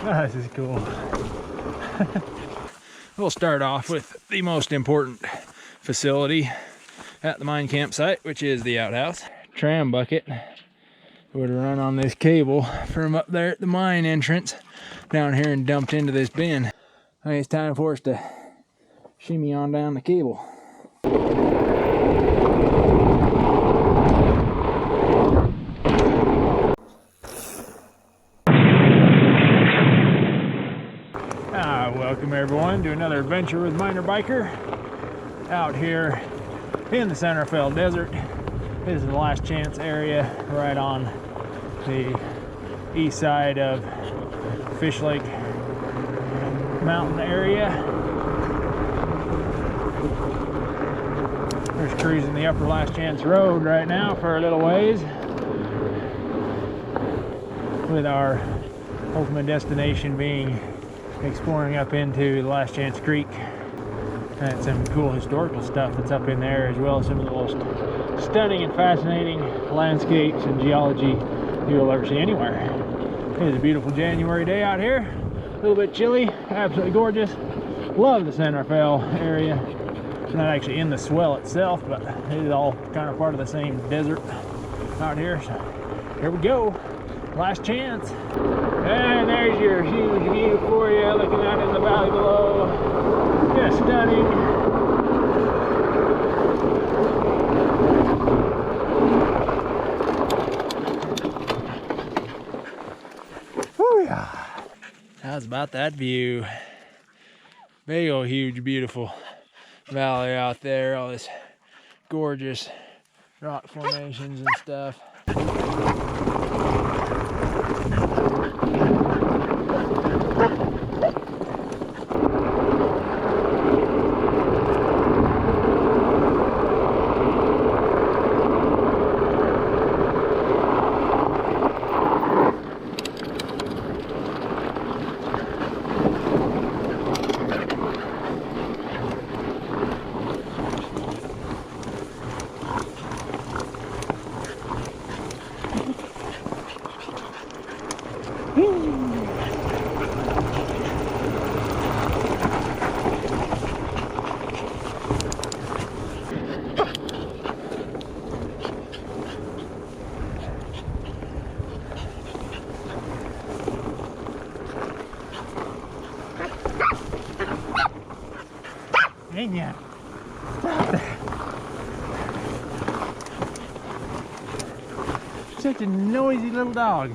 Oh, this is cool. We'll start off with the most important facility at the mine campsite, which is the outhouse. Tram bucket would run on this cable from up there at the mine entrance down here and dumped into this bin. I think it's time for us to shimmy on down the cable. Welcome everyone to another adventure with MinerBiker out here in the San Rafael Desert. This is the Last Chance area right on the east side of Fish Lake mountain area. We're just cruising the upper Last Chance road right now for a little ways with our ultimate destination being exploring up into the Last Chance Creek and some cool historical stuff that's up in there, as well as some of the most stunning and fascinating landscapes and geology you'll ever see anywhere. It is a beautiful January day out here, a little bit chilly, absolutely gorgeous. Love the San Rafael area. It's not actually in the swell itself, but it is all kind of part of the same desert out here. So here we go, Last Chance. And there's your huge view for you, looking out in the valley below. Just stunning. Oh yeah. How's about that view? Big old huge beautiful valley out there, all this gorgeous rock formations and stuff. Dang ya. Stop that. Such a noisy little dog.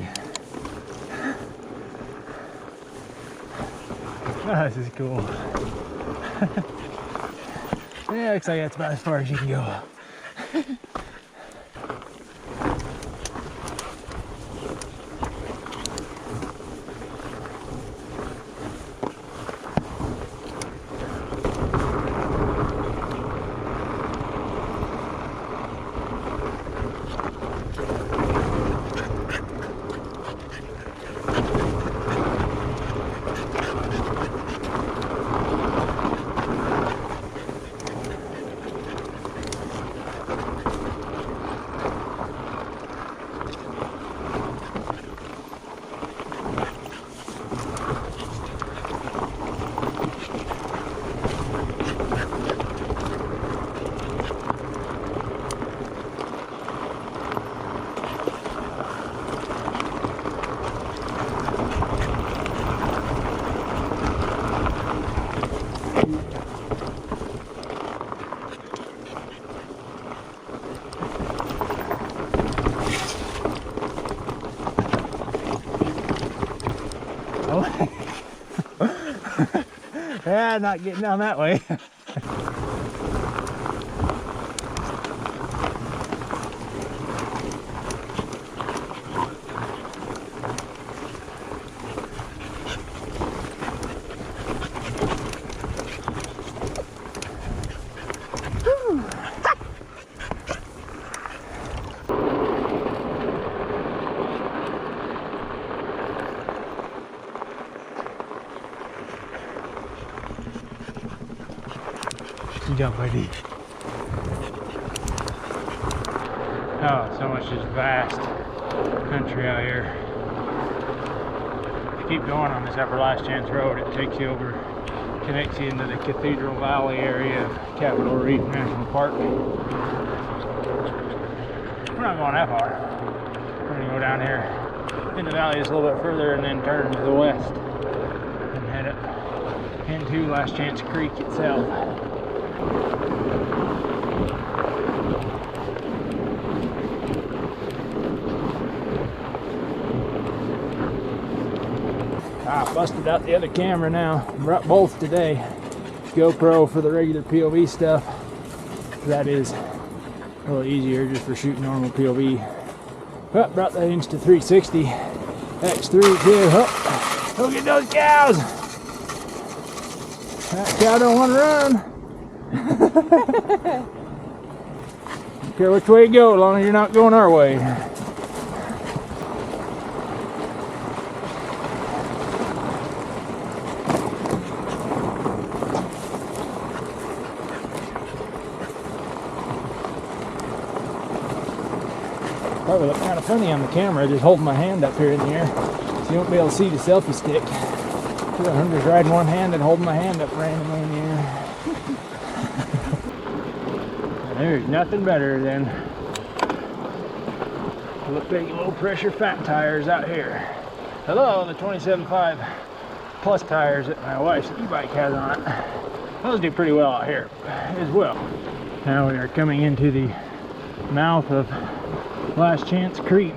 Oh, this is cool. Yeah, looks like that's about as far as you can go. Yeah, not getting down that way. Jump, buddy. Oh, so much just vast country out here. keep going on this upper Last Chance Road. It takes you over, connects you into the Cathedral Valley area of Capitol Reef National Park. We're not going that far. We're going to go down here in the valley just a little bit further and then turn to the west and head up into Last Chance Creek itself. I busted out the other camera now. Brought both today. GoPro for the regular POV stuff. That is a little easier just for shooting normal POV. Oh, brought that Insta360 X3 too. Oh, go get those cows. That cow don't want to run. Don't care which way you go, as long as you're not going our way. Probably look kind of funny on the camera, just holding my hand up here in the air, so you won't be able to see the selfie stick. I'm just riding one hand and holding my hand up randomly in the air. There's nothing better than big low pressure fat tires out here. Hello, the 27.5 plus tires that my wife's e-bike has on it. Those do pretty well out here as well. Now we are coming into the mouth of Last Chance Creek.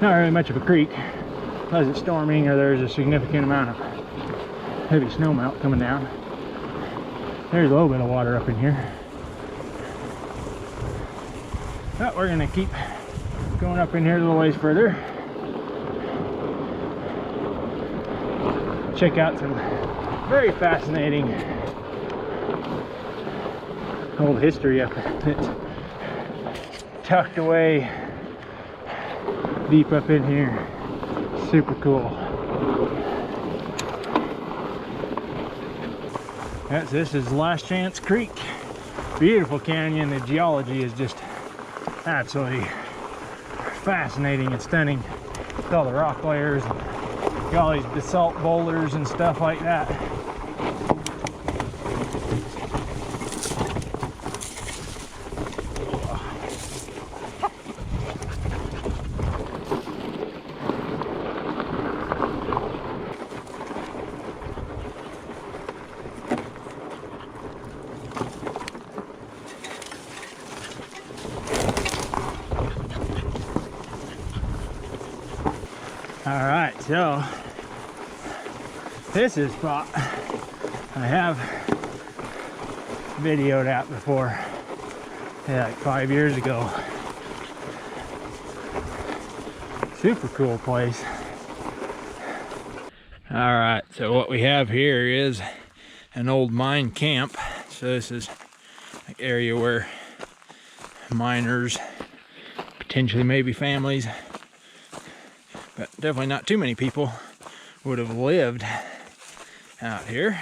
Not really much of a creek unless it's storming or there's a significant amount of heavy snow melt coming down. There's a little bit of water up in here. But we're gonna keep going up in here a little ways further. Check out some very fascinating old history up it's tucked away deep up in here. Super cool. Yes, this is Last Chance Creek. Beautiful canyon. The geology is just absolutely fascinating and stunning with all the rock layers and all these basalt boulders and stuff like that. Alright, so this is a spot I have videoed at before, yeah, like 5 years ago. Super cool place. Alright, so what we have here is an old mine camp. So this is an area where miners, potentially maybe families, but definitely not too many people, would have lived out here.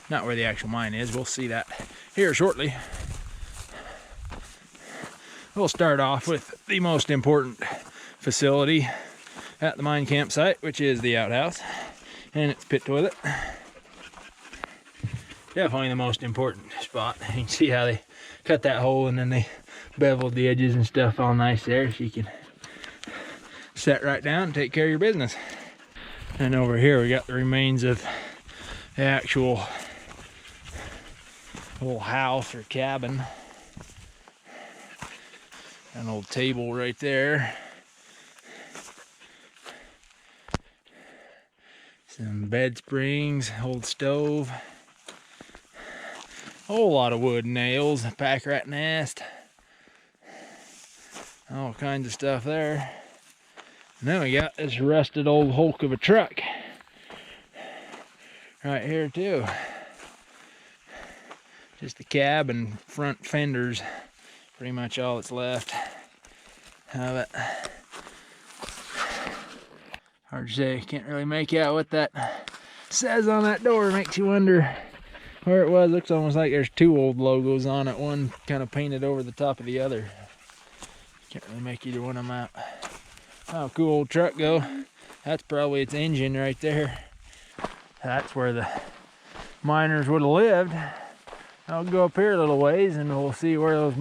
Not where the actual mine is. We'll see that here shortly. We'll start off with the most important facility at the mine campsite, which is the outhouse and its pit toilet. Definitely the most important spot. You can see how they cut that hole and then they beveled the edges and stuff all nice there, so you can set right down and take care of your business. And over here we got the remains of the actual little house or cabin. An old table right there. Some bed springs, old stove. A whole lot of wood, nails, a pack rat nest. All kinds of stuff there. And then we got this rusted old hulk of a truck right here too. Just the cab and front fenders, pretty much all that's left of it. Hard to say, can't really make out what that says on that door. Makes you wonder where it was. Looks almost like there's two old logos on it, one kind of painted over the top of the other. Can't really make either one of them out. Oh, cool old truck go. That's probably its engine right there. That's where the miners would have lived. I'll go up here a little ways and we'll see where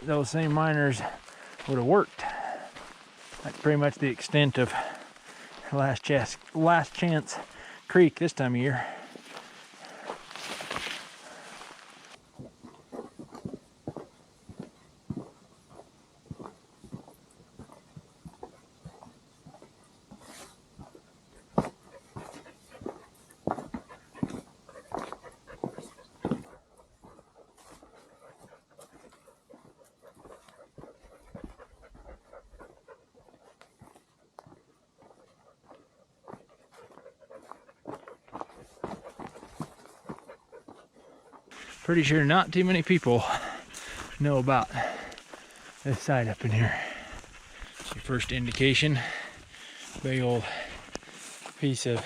those same miners would have worked. That's pretty much the extent of Last Chance Creek this time of year. Pretty sure not too many people know about this site up in here. It's your first indication. Big old piece of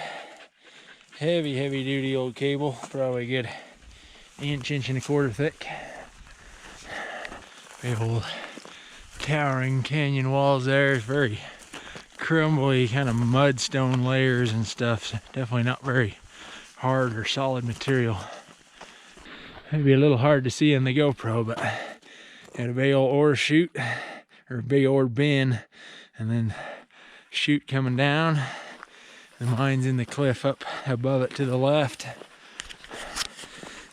heavy duty old cable, probably a good inch and a quarter thick. Big old towering canyon walls there. It's very crumbly kind of mudstone layers and stuff. So definitely not very hard or solid material. Maybe a little hard to see in the GoPro, but had a big old ore chute or a big ore bin, and then chute coming down. The mine's in the cliff up above it to the left.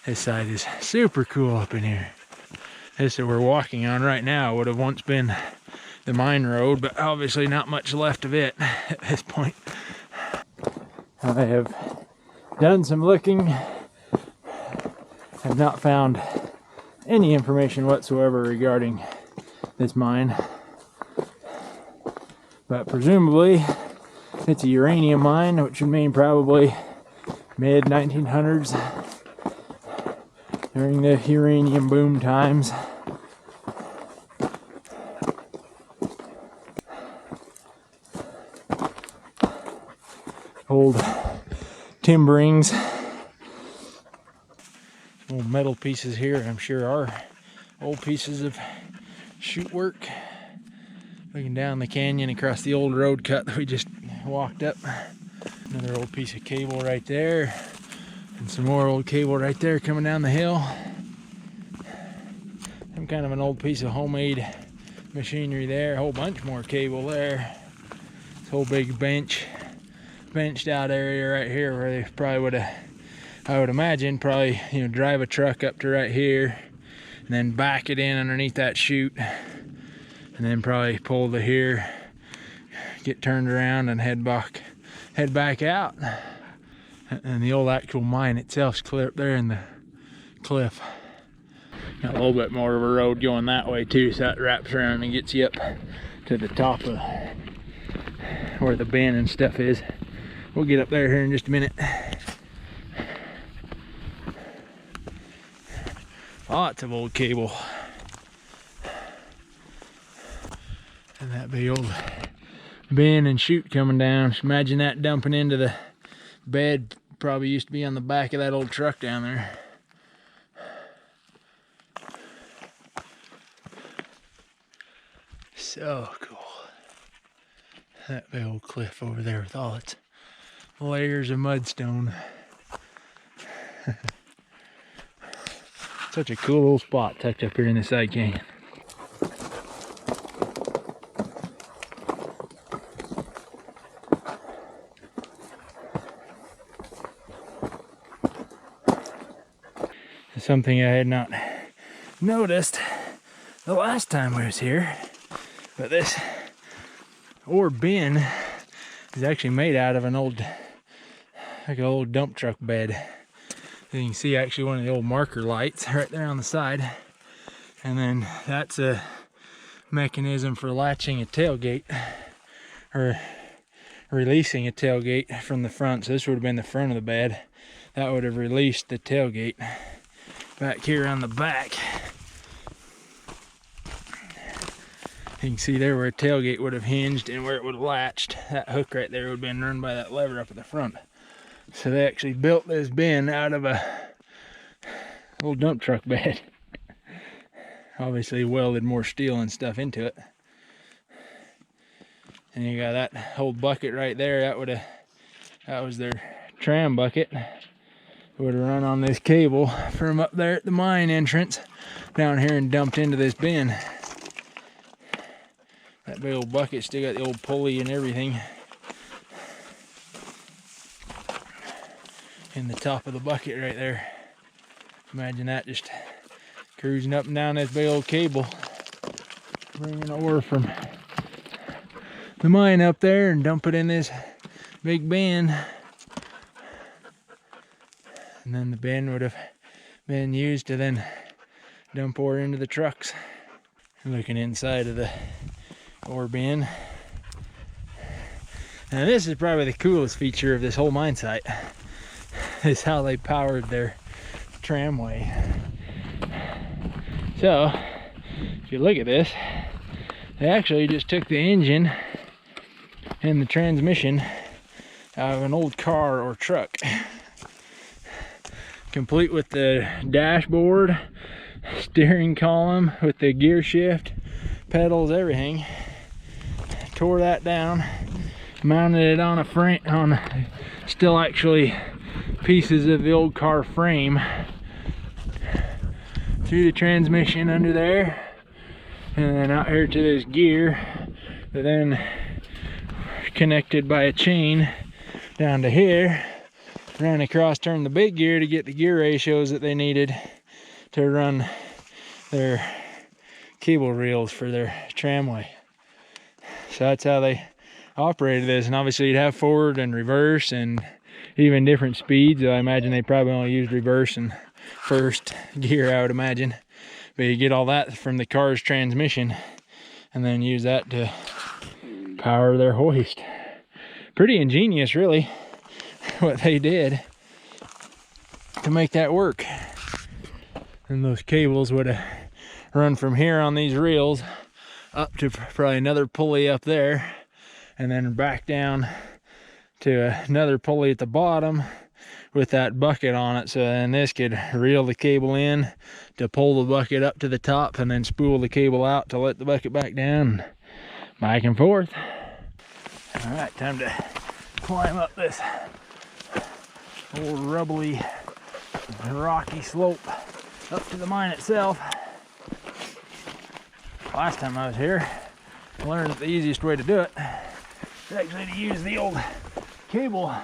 This side is super cool up in here. This that we're walking on right now would have once been the mine road, but obviously not much left of it at this point. I have done some looking. Have not found any information whatsoever regarding this mine, but presumably it's a uranium mine, which would mean probably mid 1900s during the uranium boom times. Old timberings. Old metal pieces here, I'm sure are old pieces of chute work. Looking down the canyon across the old road cut that we just walked up. Another old piece of cable right there. And some more old cable right there coming down the hill. Some kind of an old piece of homemade machinery there. A whole bunch more cable there. This whole big benched out area right here where they probably would have, I would imagine, probably, you know, drive a truck up to right here and then back it in underneath that chute and then probably pull to here, get turned around and head back out. And the old actual mine itself's clear up there in the cliff. Got a little bit more of a road going that way too, so that wraps around and gets you up to the top of where the bin and stuff is. We'll get up there here in just a minute. Lots of old cable. And that big old bin and chute coming down. Just imagine that dumping into the bed. Probably used to be on the back of that old truck down there. So cool. That big old cliff over there with all its layers of mudstone. Such a cool little spot tucked up here in the side canyon. Something I had not noticed the last time I was here, but this ore bin is actually made out of an old, like an old dump truck bed. You can see actually one of the old marker lights right there on the side, and then that's a mechanism for latching a tailgate or releasing a tailgate from the front. So this would have been the front of the bed. That would have released the tailgate. Back here on the back, you can see there where a tailgate would have hinged and where it would have latched. That hook right there would have been run by that lever up at the front. So they actually built this bin out of a old dump truck bed. Obviously welded more steel and stuff into it. And you got that whole bucket right there. That was their tram bucket. Would have run on this cable from up there at the mine entrance down here and dumped into this bin. That big old bucket still got the old pulley and everything in the top of the bucket right there. Imagine that just cruising up and down this big old cable, bringing ore from the mine up there and dump it in this big bin. And then the bin would have been used to then dump ore into the trucks. Looking inside of the ore bin. Now this is probably the coolest feature of this whole mine site, is how they powered their tramway. So, if you look at this, they actually just took the engine and the transmission out of an old car or truck, complete with the dashboard, steering column with the gear shift, pedals, everything. Tore that down, mounted it on a frame, on still actually pieces of the old car frame, through the transmission under there, and then out here to this gear, but then connected by a chain down to here, ran across, turned the big gear to get the gear ratios that they needed to run their cable reels for their tramway. So that's how they operated this. And obviously you'd have forward and reverse and even different speeds. I imagine they probably only used reverse and first gear, I would imagine. But you get all that from the car's transmission and then use that to power their hoist. Pretty ingenious, really, what they did to make that work. And those cables would have run from here on these reels up to probably another pulley up there, and then back down to another pulley at the bottom with that bucket on it. So then this could reel the cable in to pull the bucket up to the top, and then spool the cable out to let the bucket back down, back and forth. All right, time to climb up this old rubbly, rocky slope up to the mine itself. Last time I was here, I learned that the easiest way to do it is actually to use the old cable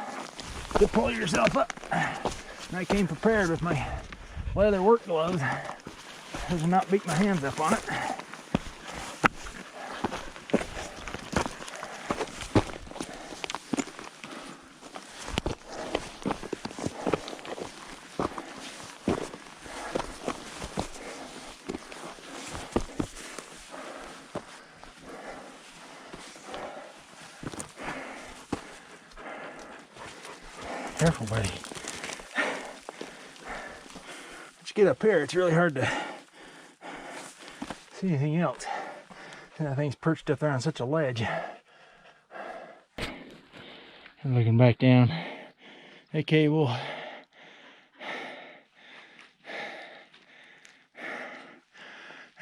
to pull yourself up. And I came prepared with my leather work gloves so to not beat my hands up on it. Careful, buddy. Once you get up here, it's really hard to see anything else. That thing's perched up there on such a ledge. And looking back down that cable.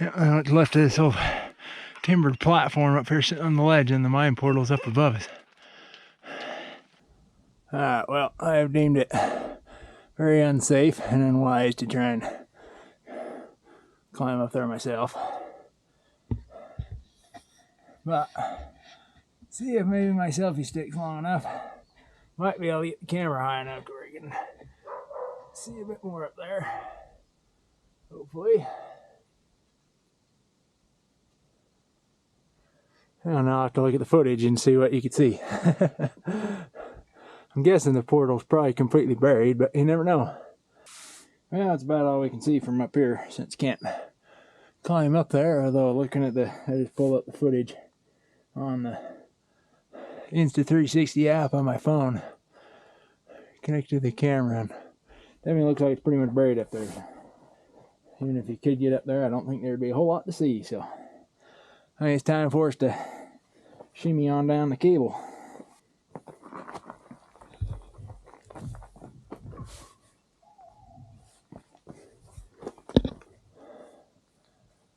Yeah, what's left of this old timbered platform up here sitting on the ledge, and the mine portal's up above us. Alright, well, I have deemed it very unsafe and unwise to try and climb up there myself. But, see if maybe my selfie stick's long enough. Might be able to get the camera high enough to where you can see a bit more up there. Hopefully. And I'll have to look at the footage and see what you can see. I'm guessing the portal's probably completely buried, but you never know. Well, that's about all we can see from up here, since can't climb up there. Although looking at I just pulled up the footage on the Insta360 app on my phone, connected to the camera, and definitely looks like it's pretty much buried up there. Even if you could get up there, I don't think there'd be a whole lot to see. So I think it's time for us to shimmy on down the cable.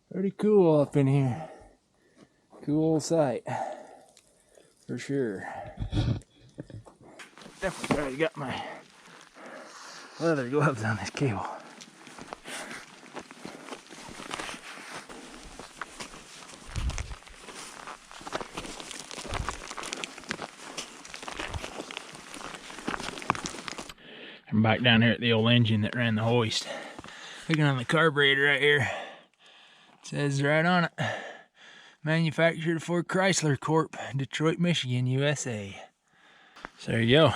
Pretty cool up in here. Cool sight. for sure. Definitely already got my leather gloves on this cable. I'm back down here at the old engine that ran the hoist. Looking on the carburetor right here. It says right on it, manufactured for Chrysler Corp, Detroit, Michigan, USA. So there you go.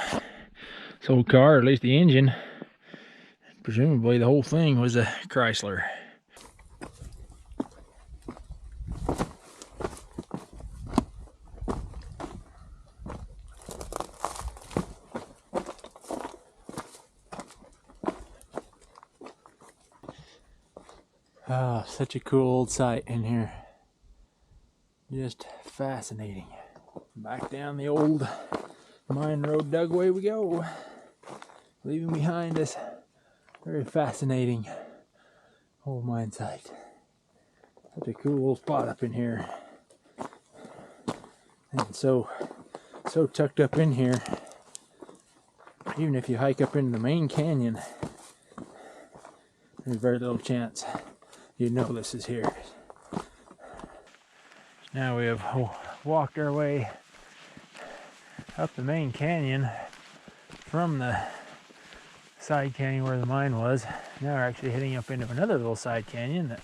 This old car, or at least the engine, presumably the whole thing was a Chrysler. Oh, such a cool old site in here. Just fascinating. Back down the old mine road dugway we go. Leaving behind us very fascinating old mine site. Such a cool little spot up in here. And so tucked up in here, even if you hike up into the main canyon, there's very little chance you'd know this is here. Now we have walked our way up the main canyon from the side canyon where the mine was. Now we're actually heading up into another little side canyon that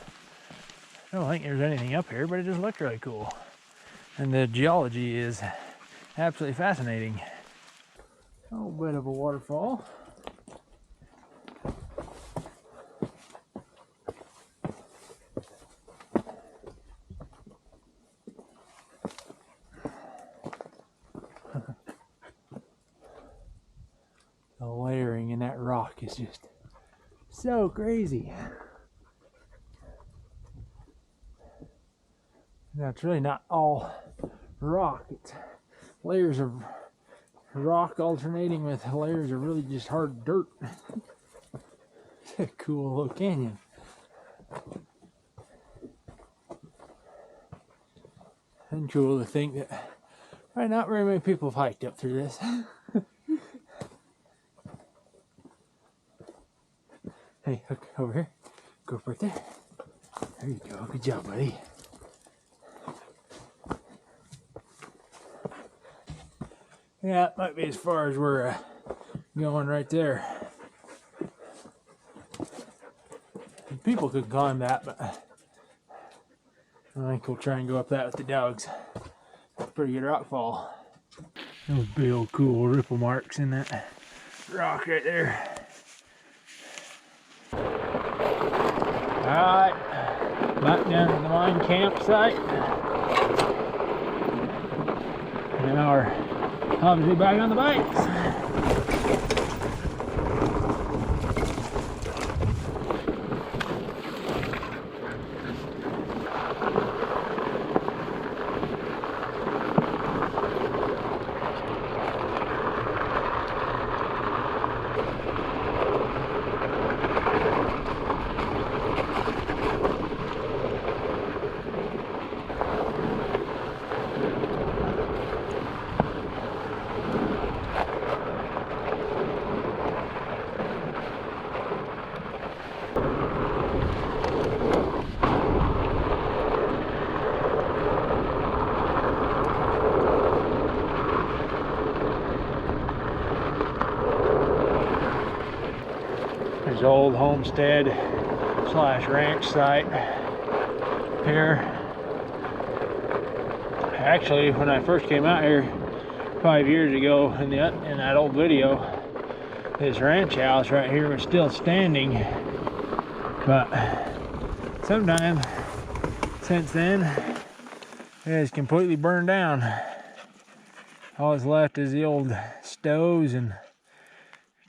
I don't think there's anything up here, but it just looked really cool. And the geology is absolutely fascinating. A little bit of a waterfall. The layering in that rock is just so crazy. Now it's really not all rock. It's layers of rock alternating with layers of really just hard dirt. It's a cool little canyon. And cool to think that probably not very many people have hiked up through this. Hey, look over here. Go up right there. There you go. Good job, buddy. Yeah, it might be as far as we're going right there. People could climb that, but I think we'll try and go up that with the dogs. That's a pretty good rock fall. Those big old cool ripple marks in that rock right there. Alright, back down to the mine campsite. And now we're obviously back on the bikes. There's the old homestead slash ranch site here. Actually, when I first came out here 5 years ago in that old video, this ranch house right here was still standing, but sometime since then it has completely burned down. All that's left is the old stoves and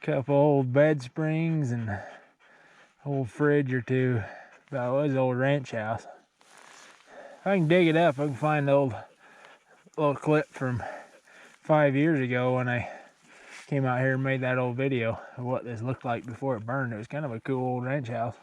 couple old bed springs and old fridge or two. That was the old ranch house. If I can dig it up, I can find the old little clip from 5 years ago when I came out here and made that old video of what this looked like before it burned. It was kind of a cool old ranch house.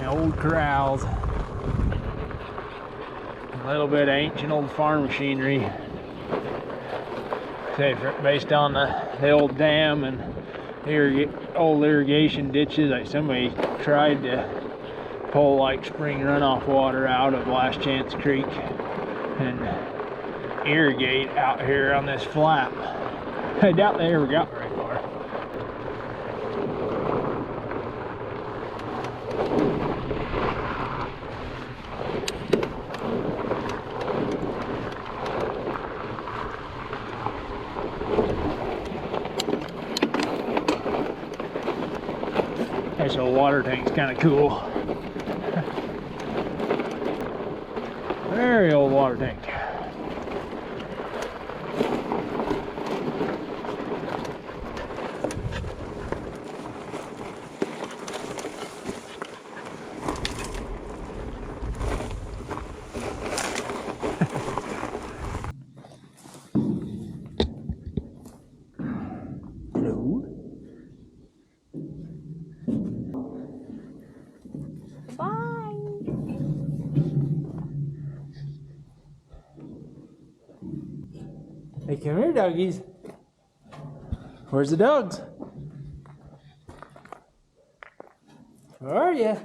old corrals. A little bit of ancient old farm machinery. Say, based on the old dam and old irrigation ditches, like somebody tried to pull like spring runoff water out of Last Chance Creek and irrigate out here on this flap. I doubt they ever got very far. This old water tank's kind of cool. Very old water tank. Hello. Hey, come here, doggies. Where's the dogs? Where are you?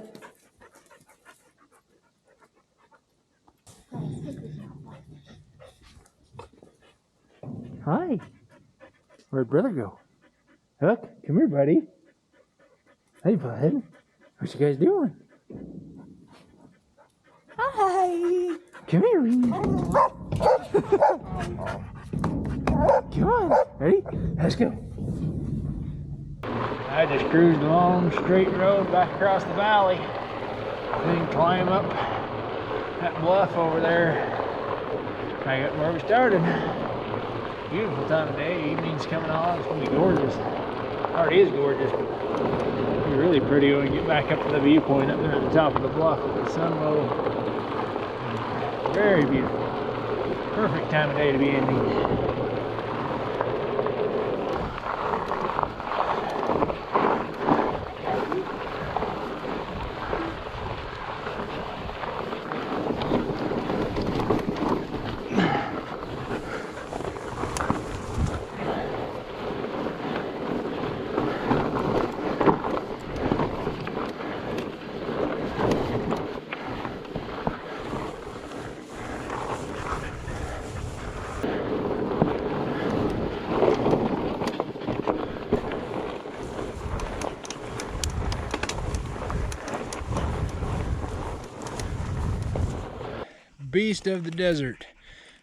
Hi. Where'd brother go? Huck, come here, buddy. Hey, bud. What you guys doing? Hi. Come here. Come on, ready? Let's go. I just cruised along straight road back across the valley, then climb up that bluff over there. I got where we started. Beautiful time of day, evening's coming on, it's gonna be gorgeous. Already is gorgeous, but it'll be really pretty when we get back up to the viewpoint up there at the top of the bluff with the sun low. Very beautiful. Perfect time of day to be ending. Beast of the desert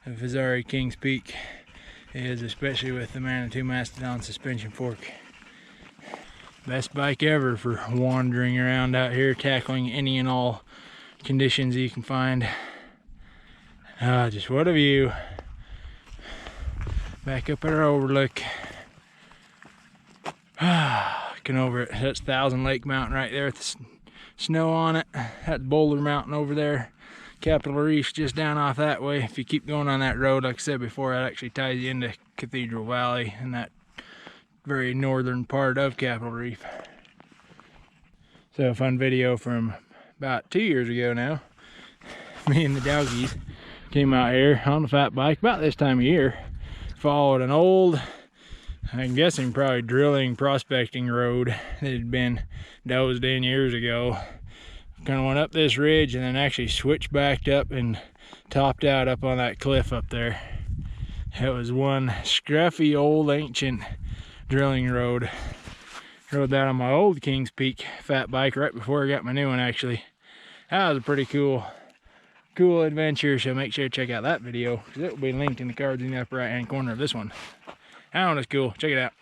of Fezzari Kings Peak is, especially with the Manitou Mastodon suspension fork. Best bike ever for wandering around out here, tackling any and all conditions you can find. Just what a view. Back up at our overlook. Looking over it, that's Thousand Lake Mountain right there with the snow on it. That's Boulder Mountain over there. Capitol Reef's just down off that way. If you keep going on that road, like I said before, that actually ties you into Cathedral Valley and that very northern part of Capitol Reef. So a fun video from about 2 years ago now. Me and the doggies came out here on the fat bike about this time of year. Followed an old, I'm guessing probably drilling prospecting road that had been dozed in years ago. Kind of went up this ridge and then actually switched back up and topped out up on that cliff up there. It was one scruffy old ancient drilling road. Rode that on my old Kings Peak fat bike right before I got my new one actually. That was a pretty cool adventure, so make sure to check out that video because it will be linked in the cards in the upper right hand corner of this one. That one is cool, check it out.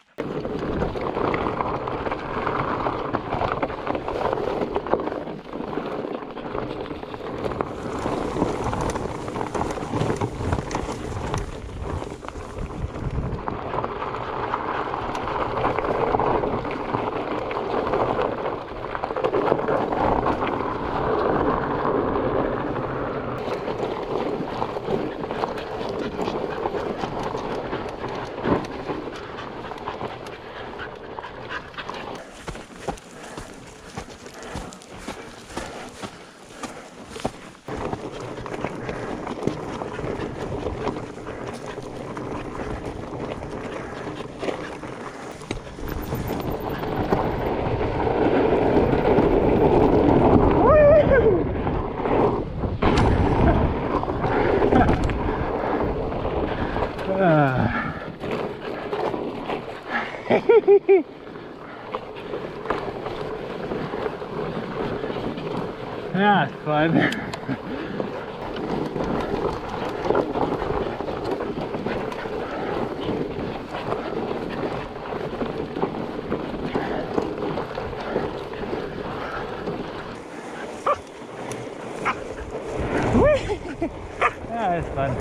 Yeah, it's fun. Yeah, it's fun.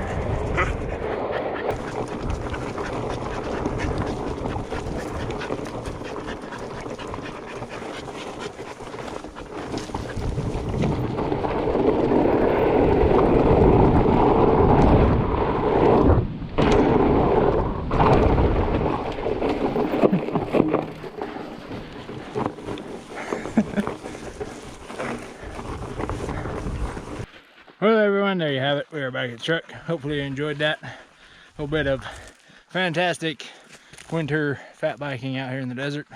Well, everyone, there you have it. We are back at the truck. Hopefully you enjoyed that. A little bit of fantastic winter fat biking out here in the desert,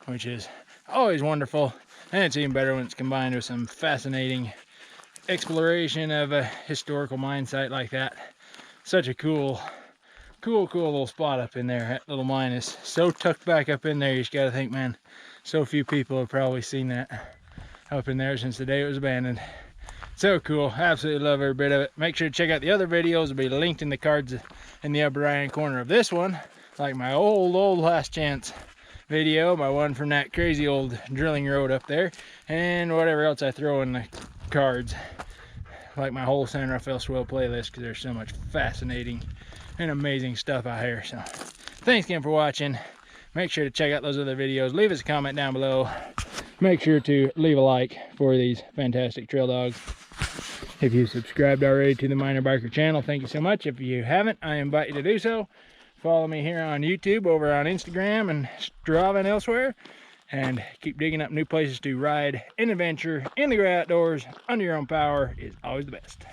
which is always wonderful. And it's even better when it's combined with some fascinating exploration of a historical mine site like that. Such a cool little spot up in there. That little mine is so tucked back up in there. You just got to think, man, so few people have probably seen that up in there since the day it was abandoned. So cool. Absolutely love every bit of it. Make sure to check out the other videos. They'll be linked in the cards in the upper right hand corner of this one, like my old last chance video, my one from that crazy old drilling road up there, and whatever else I throw in the cards, like my whole San Rafael Swell playlist, because there's so much fascinating and amazing stuff out here. So thanks again for watching. Make sure to check out those other videos. Leave us a comment down below. Make sure to leave a like for these fantastic trail dogs. If you subscribed already to the MinerBiker channel, thank you so much. If you haven't, I invite you to do so. Follow me here on YouTube, over on Instagram and Strava and elsewhere, and keep digging up new places to ride and adventure in the great outdoors under your own power is always the best.